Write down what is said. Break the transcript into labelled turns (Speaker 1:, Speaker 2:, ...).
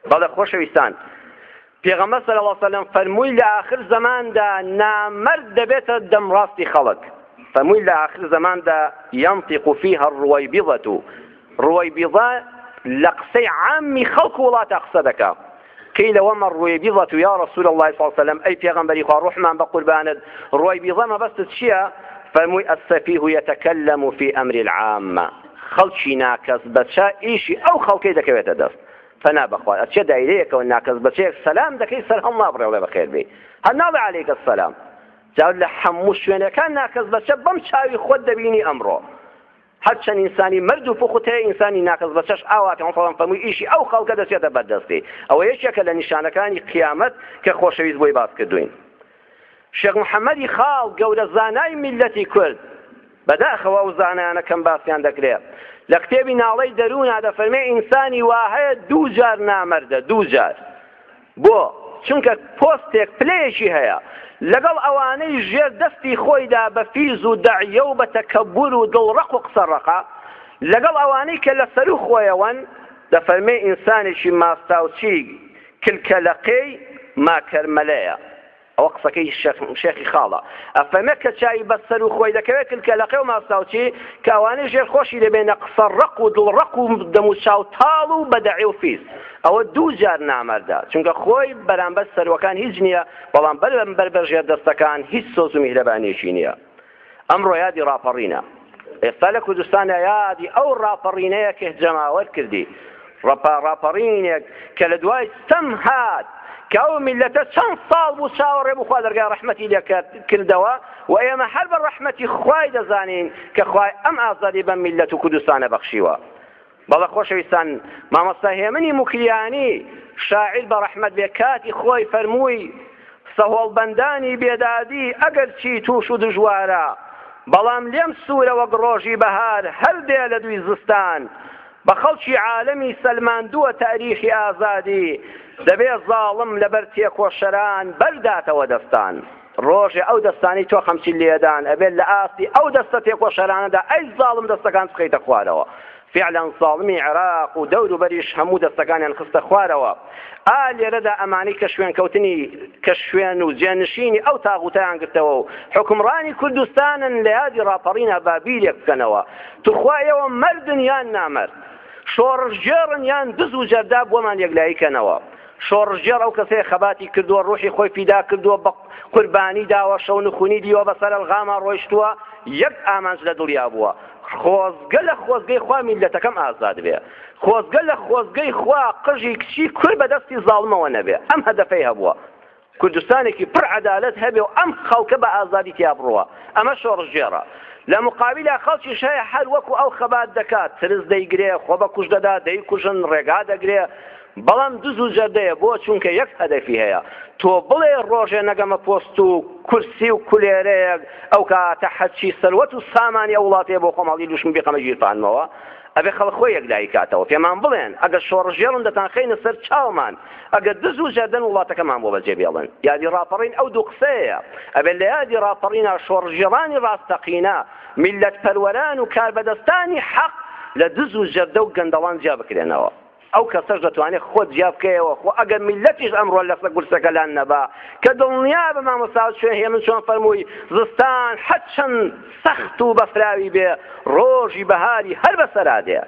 Speaker 1: بەڵێ خۆشەویستان پێغەمبەر صلی الله علیه و سلم فەرمووی لە آخر زماندا نامەرد دەبێتە دەمڕاستی خەڵک فەرمووی لە آخر زماندا ينطق فيها الرويبضة ڕۆیبیضە لە قسەی عامی خەڵک و وڵاتە قسە دەکا قيل وما الرويبضة يا رسول الله صلى الله عليه وسلم أي پیغمبری خوا روحمان بقربانت رويبضة ما بس تشيا فرموي السفيه يتكلم في أمر العامة خەڵکی ناکەس بەچە ئیشی ئەو خەڵکەی دەکەوێتە دەست فنا بخوا ئەچێ دایرەیەکەوە ناکەس بەچەیەک سەلام دەکەی سەر هەڵ نابڕێڵێ بەخێر بێ هەر ناڵێ عەلەیکە السەلام جا لە هەموو شوێنەکان ناکەس بەچە بەم چاوی خۆت دەبینی ئەمڕۆ هەرچەند ئینسانی مرد و پوخت هەیە ئینسانی ناکەس بەچەش ئاواتێ فەڵەن فەرمووی ئیشی ئەو خەڵکە دەچێتە بەردەستی ئەوە یەکێکە لە نیشانەکانی قیامەت کە خۆشەویست بۆی باس کردوین شێخ محەممەدی خاڵ گەورە زانای میلەتی کورد بەداخەوە ئەو زانایانە کەم باسییان دەکرێت لە کتێبی ناڵەی دەروونە دەفەرمێ ئینسانی وا هەیە دوو جار نامەردە دوو جار بۆ چونکە پۆستێک پلەیەکی هەیە لەگەڵ ئەوانەی ژێر دەستی خۆیدا بە فیز و دەعیە و بە تەکەبور و دڵڕق و قسەڕەقە لەگەڵ ئەوانەی کە لەسەر و خۆیەوەن دەفەرمێ ئینسانێکی ماستاوچی کلکەلەقەی ماکەرمەلەیە ئەوە قسەکەی شێخی خاڵە ئەفەرمێ کە چاوی بەسەر و خۆی دەکەوێت کلکەلەقەی و ماستاوچی کە ئەوانەی ژێر خۆشی دەبێنە قسەڕق و دڵڕق و دەموچاو تاڵ و بە دەعیە و فیز ئەوە دوو جار نامەردە چونکە خۆی بەرامبەر سەروەکان هیچ نییە بەڵام بەرامبەر ژێر دەستەکان هیچ سۆز و میهرەبانیەکی نییە ئەمڕۆ یادی ڕاپەڕینە ئێستا لە کوردستانە یادی ئەو ڕاپەڕینەیە کە جەماوەت کردی ڕاپەڕینێک کە لە دوای ستەم هات کە ئەو میلەتە چەند ساڵ بوو چاوەڕێ بوو خوا دەرگای ڕەحمەتی لێ کردەوە و ئێمە هەر بە ڕەحمەتی خوای دەزانین کە خوای ئەم ئازادی بە میلەت و کوردستانە بەخشیوە بەڵێ خۆشەویستان مامۆستا هێمنی موکریانی شاعیر بە ڕەحمەت بێ کاتی خۆی فەرمووی سەهۆڵبەندانی بێدادی ئەگەر چی تووش و دژوارە بەڵام لێم سوورە وەک ڕۆژی بەهار هەردێ لە دوی زستان بە خەڵکی عالەمی سەلماندووە تاریخی ئازادی دەبێ زاڵم لەبەر تێکۆشەران بەرداتەوە دەستان ڕۆژێ ئەو دەستانی تۆ خەمچی لێدان ئەبێت لە ئاستی ئەو دەستە تێکۆشەرانەدا ئەی زاڵم دەستەکان بخەیتە خوارەوە فعلا ساڵمی عێراق و دەور و بەریش هەموو دەستەکانیان خستە خوارەوە لێرەدا ئەمانی کە شوێنکەوتنی کە شوێن و جێنشینی ئەو تاغوتیان گرتەوە و حکمڕانی کوردستانن لە یادی ڕاپەڕینە بابیرێک بکەنەوە توخوایەوە مردن یان نامرد شۆڕژێڕن یان دز و جەردا بۆمان یەکلاییکەنەوە شۆڕژێڕ ئەو کەسەیە خەباتی کردووە ڕۆحی خۆی فیدا کردووە بە قوربانی داوە شەو نخونی دیوە بەسەر ئەلغاما ڕۆیشتووە یەک ئامانج لە دڵیا بووە خۆزگە لە خۆزگەی خوا میلەتەکەم ئازاد بێ خۆزگە لە خۆزگەی خوا قژی کچی کوور بەدەستی زاڵمەوە نەبێ ئەم هەدەفەی هەبووە کوردستانێکی پڕ عەدالەت هەبێ و ئەم خەڵکە بە ئازادی تیا بڕوە ئەمە شۆڕژێڕە لە مقابلە خەڵکیش هەیە هەر وەکو ئەو خەبات دەکات ترس دەیگرێ خۆ بە کوژ دەدا دەیکوژن ڕێگا دەگرێ بەڵام دز و جەردەیە بۆ چونکە یەک هەدەفی هەیە تۆ بڵێ ڕۆژێ نەگەمە پۆست و کورسی و کولێرەیەک ئەو کاتە حەچی سەروەت و سامانی ئەو وڵاتەیە بۆ خۆماڵی دوشم بێقەمە ژیرفانمەوە ئەبێ خەڵک خۆی یەکلایی کاتەوە پێمان بڵێن ئەگەر شۆڕژێڕن دەتان خەینە سەر چاومان ئەگەر دز و جەردەن وڵاتەکەمان بۆ بەجێ بێڵن یادی ڕاپەڕین ئەو دوو قسەیە ئەبێ لە یادی ڕاپەڕینە شۆڕژێڕانی ڕاستەقینە میلەت پەروەران و کاربەدەستانی حەق لە دز و جەردە و گەندەڵان جیا بکرێنەوە ئەو کەسەش دەتوانێت خۆت جیا بکەیەوە خۆ ئەگەر میلەتیش ئەمڕۆ لەسەر گورسەکەلان نەبا کە دڵنیا بە مامۆستا شوێن هێمن چۆن فەرمووی زستان هەرچەند سەخت و بەفراوی بێ ڕۆژی بەهاری هەر بەسەرا دێ